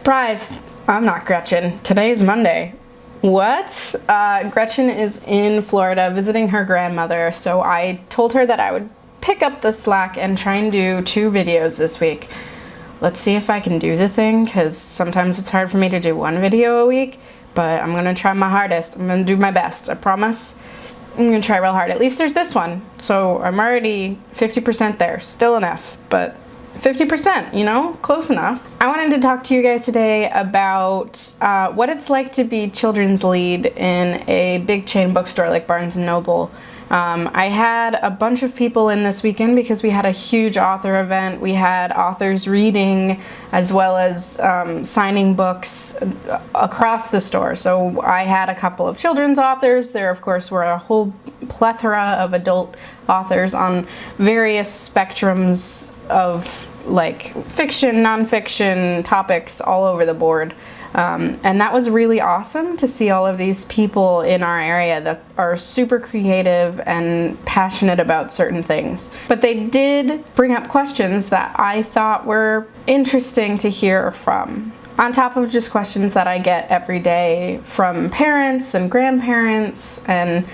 Surprise! I'm not Gretchen. Today is Monday. What? Gretchen is in Florida visiting her grandmother, so I told her that I would pick up the slack and try and do 2 videos this week. Let's see if I can do the thing, because sometimes it's hard for me to do 1 video a week, but I'm gonna try my hardest. I'm gonna do my best, I promise. I'm gonna try real hard. At least there's this one, so I'm already 50% there. Still enough, but 50%, you know, close enough. I wanted to talk to you guys today about what it's like to be children's lead in a big chain bookstore like Barnes & Noble. I had a bunch of people in this weekend because we had a huge author event. We had authors reading as well as signing books across the store. So I had a couple of children's authors. There, of course, were a whole plethora of adult authors on various spectrums of like fiction, nonfiction topics all over the board. And that was really awesome to see all of these people in our area that are super creative and passionate about certain things. But they did bring up questions that I thought were interesting to hear from. On top of just questions that I get every day from parents and grandparents and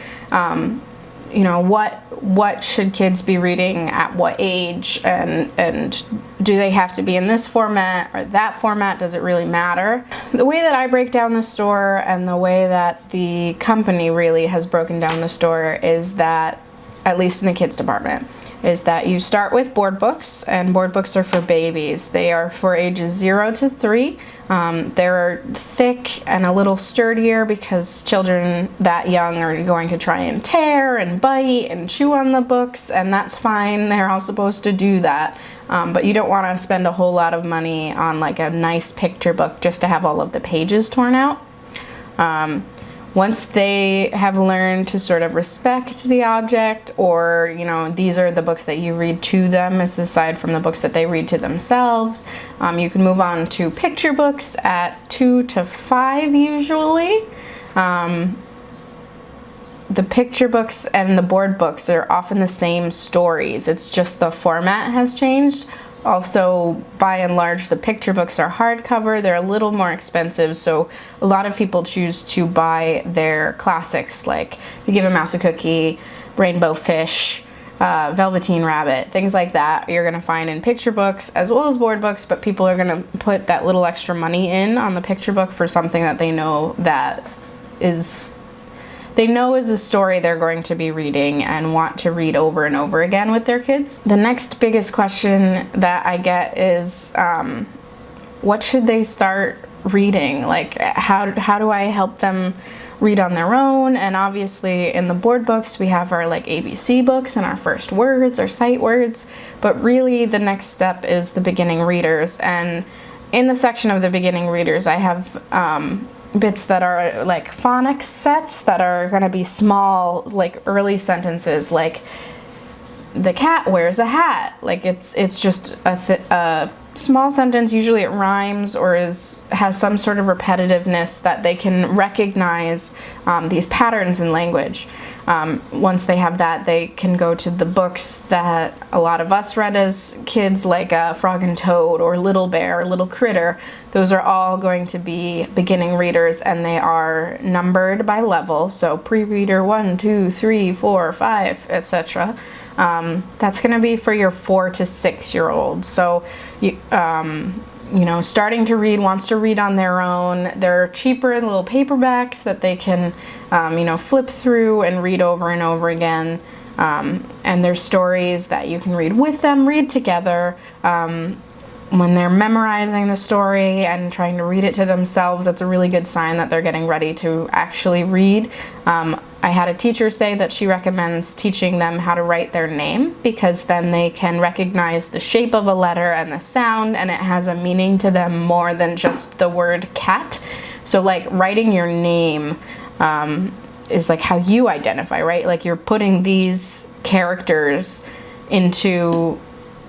you know, what should kids be reading at what age, and do they have to be in this format or that format? Does it really matter? The way that I break down the store and the way that the company really has broken down the store is that, at least in the kids department, is that you start with board books, and board books are for babies. They are for ages 0 to 3. They're thick and a little sturdier because children that young are going to try and tear and bite and chew on the books, and that's fine. They're all supposed to do that. But you don't want to spend a whole lot of money on like a nice picture book just to have all of the pages torn out. Once they have learned to sort of respect the object, or, you know, these are the books that you read to them as aside from the books that they read to themselves, you can move on to picture books at 2 to 5 usually. The picture books and the board books are often the same stories. It's just the format has changed. Also, by and large, the picture books are hardcover. They're a little more expensive, so a lot of people choose to buy their classics, like You Give a Mouse a Cookie, Rainbow Fish, Velveteen Rabbit, things like that you're going to find in picture books as well as board books, but people are going to put that little extra money in on the picture book for something that they know is a story they're going to be reading and want to read over and over again with their kids. The next biggest question that I get is, what should they start reading? Like, how do I help them read on their own? And obviously in the board books, we have our like ABC books and our first words, our sight words, but really the next step is the beginning readers. And in the section of the beginning readers, I have, bits that are like phonics sets that are going to be small, like early sentences, like the cat wears a hat. Like it's just a small sentence. Usually it rhymes or has some sort of repetitiveness that they can recognize these patterns in language. Once they have that, they can go to the books that a lot of us read as kids, like Frog and Toad or Little Bear or Little Critter. Those are all going to be beginning readers, and they are numbered by level. So pre-reader 1, 2, 3, 4, 5, etc. That's going to be for your 4 to 6 year olds. So you know, starting to read, wants to read on their own. They're cheaper little paperbacks that they can, you know, flip through and read over and over again. And there's stories that you can read with them, read together. When they're memorizing the story and trying to read it to themselves, that's a really good sign that they're getting ready to actually read. I had a teacher say that she recommends teaching them how to write their name, because then they can recognize the shape of a letter and the sound, and it has a meaning to them more than just the word cat. So like writing your name is like how you identify, right? Like you're putting these characters into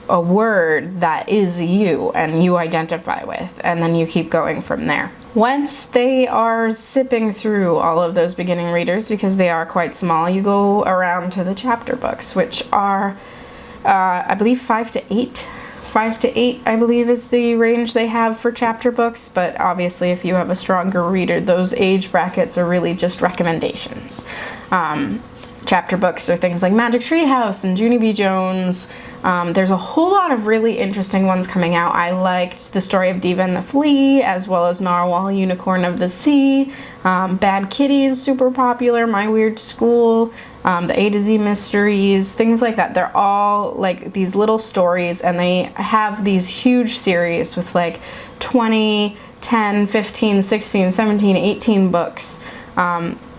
a word that is you and you identify with, and then you keep going from there. Once they are sipping through all of those beginning readers, because they are quite small, you go around to the chapter books, which are I believe 5 to 8 5 to 8, I believe, is the range they have for chapter books, but obviously if you have a stronger reader, those age brackets are really just recommendations. Chapter books are things like Magic Tree House and Junie B. Jones. There's a whole lot of really interesting ones coming out. I liked The Story of Diva and the Flea, as well as Narwhal, Unicorn of the Sea. Bad Kitty is super popular, My Weird School, the A to Z Mysteries, things like that. They're all like these little stories, and they have these huge series with like 20, 10, 15, 16, 17, 18 books.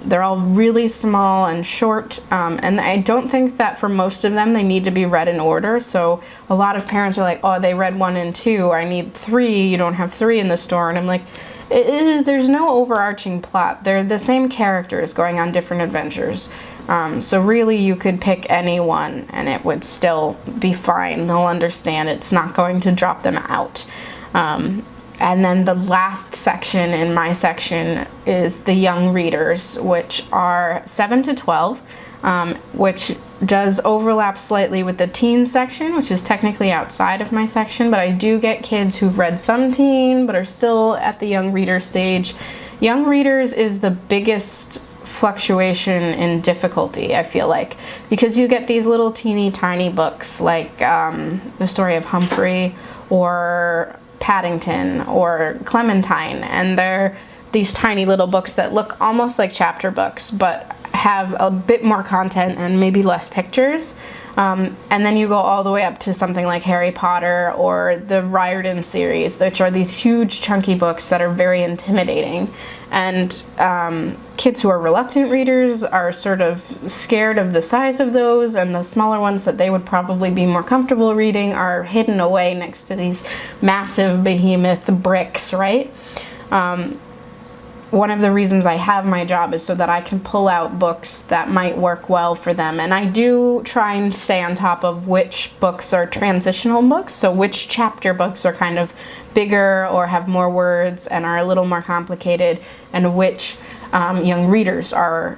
They're all really small and short, and I don't think that for most of them they need to be read in order. So a lot of parents are like, oh, they read 1 and 2, I need 3, you don't have 3 in the store. And I'm like, there's no overarching plot. They're the same characters going on different adventures. So really you could pick any one and it would still be fine. They'll understand. It's not going to drop them out. And then the last section in my section is the young readers, which are 7 to 12, which does overlap slightly with the teen section, which is technically outside of my section, but I do get kids who've read some teen but are still at the young reader stage. Young readers is the biggest fluctuation in difficulty, I feel like, because you get these little teeny tiny books like The Story of Humphrey or Paddington or Clementine, and they're these tiny little books that look almost like chapter books but have a bit more content and maybe less pictures. And then you go all the way up to something like Harry Potter or the Riordan series, which are these huge chunky books that are very intimidating. And kids who are reluctant readers are sort of scared of the size of those, and the smaller ones that they would probably be more comfortable reading are hidden away next to these massive behemoth bricks, right? One of the reasons I have my job is so that I can pull out books that might work well for them. And I do try and stay on top of which books are transitional books, so which chapter books are kind of bigger or have more words and are a little more complicated, and which young readers are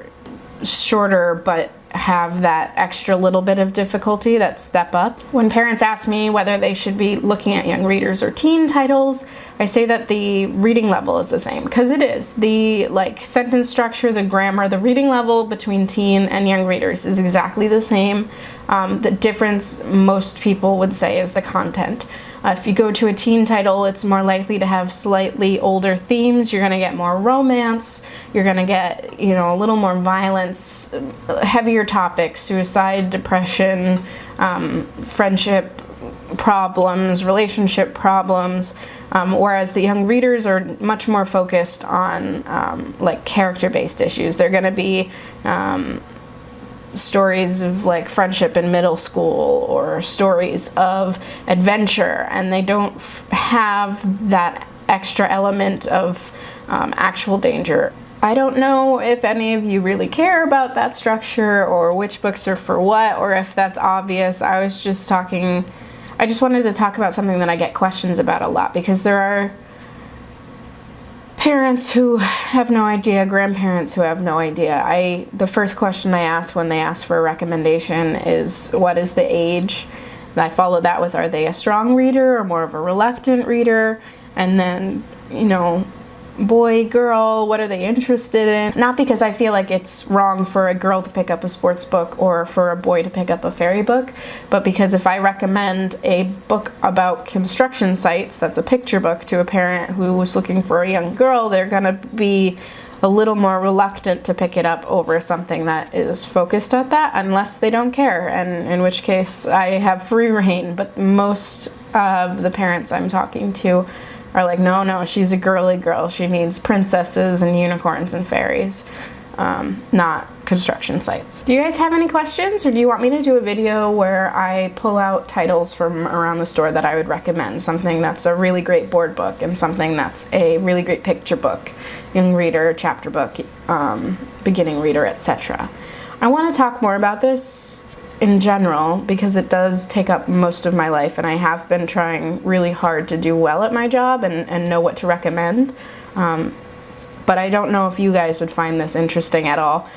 shorter but have that extra little bit of difficulty, that step up. When parents ask me whether they should be looking at young readers or teen titles, I say that the reading level is the same, because it is. The sentence structure, the grammar, the reading level between teen and young readers is exactly the same. The difference most people would say is the content. If you go to a teen title, it's more likely to have slightly older themes. You're going to get more romance. You're going to get, a little more violence, heavier topics, suicide, depression, friendship problems, relationship problems. Whereas the young readers are much more focused on character-based issues. They're going to be stories of friendship in middle school or stories of adventure, and they don't have that extra element of actual danger. I don't know if any of you really care about that structure or which books are for what, or if that's obvious. I just wanted to talk about something that I get questions about a lot, because there are parents who have no idea, grandparents who have no idea. The first question I ask when they ask for a recommendation is, what is the age? And I follow that with, are they a strong reader or more of a reluctant reader? And then, boy, girl, what are they interested in? Not because I feel like it's wrong for a girl to pick up a sports book or for a boy to pick up a fairy book, but because if I recommend a book about construction sites, that's a picture book, to a parent who was looking for a young girl, they're gonna be a little more reluctant to pick it up over something that is focused at that, unless they don't care, and in which case I have free reign. But most of the parents I'm talking to are like, no, she's a girly girl. She needs princesses and unicorns and fairies, not construction sites. Do you guys have any questions, or do you want me to do a video where I pull out titles from around the store that I would recommend? Something that's a really great board book and something that's a really great picture book, young reader, chapter book, beginning reader, etc. I want to talk more about this in general, because it does take up most of my life, and I have been trying really hard to do well at my job and know what to recommend. But I don't know if you guys would find this interesting at all.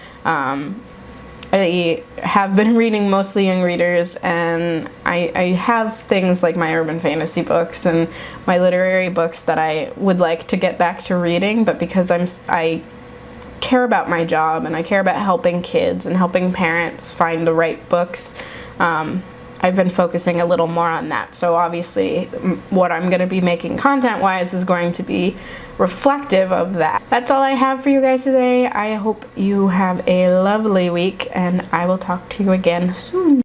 I have been reading mostly young readers, and I have things like my urban fantasy books and my literary books that I would like to get back to reading, but because I care about my job and I care about helping kids and helping parents find the right books, I've been focusing a little more on that. So obviously what I'm going to be making content-wise is going to be reflective of that. That's all I have for you guys today. I hope you have a lovely week, and I will talk to you again soon.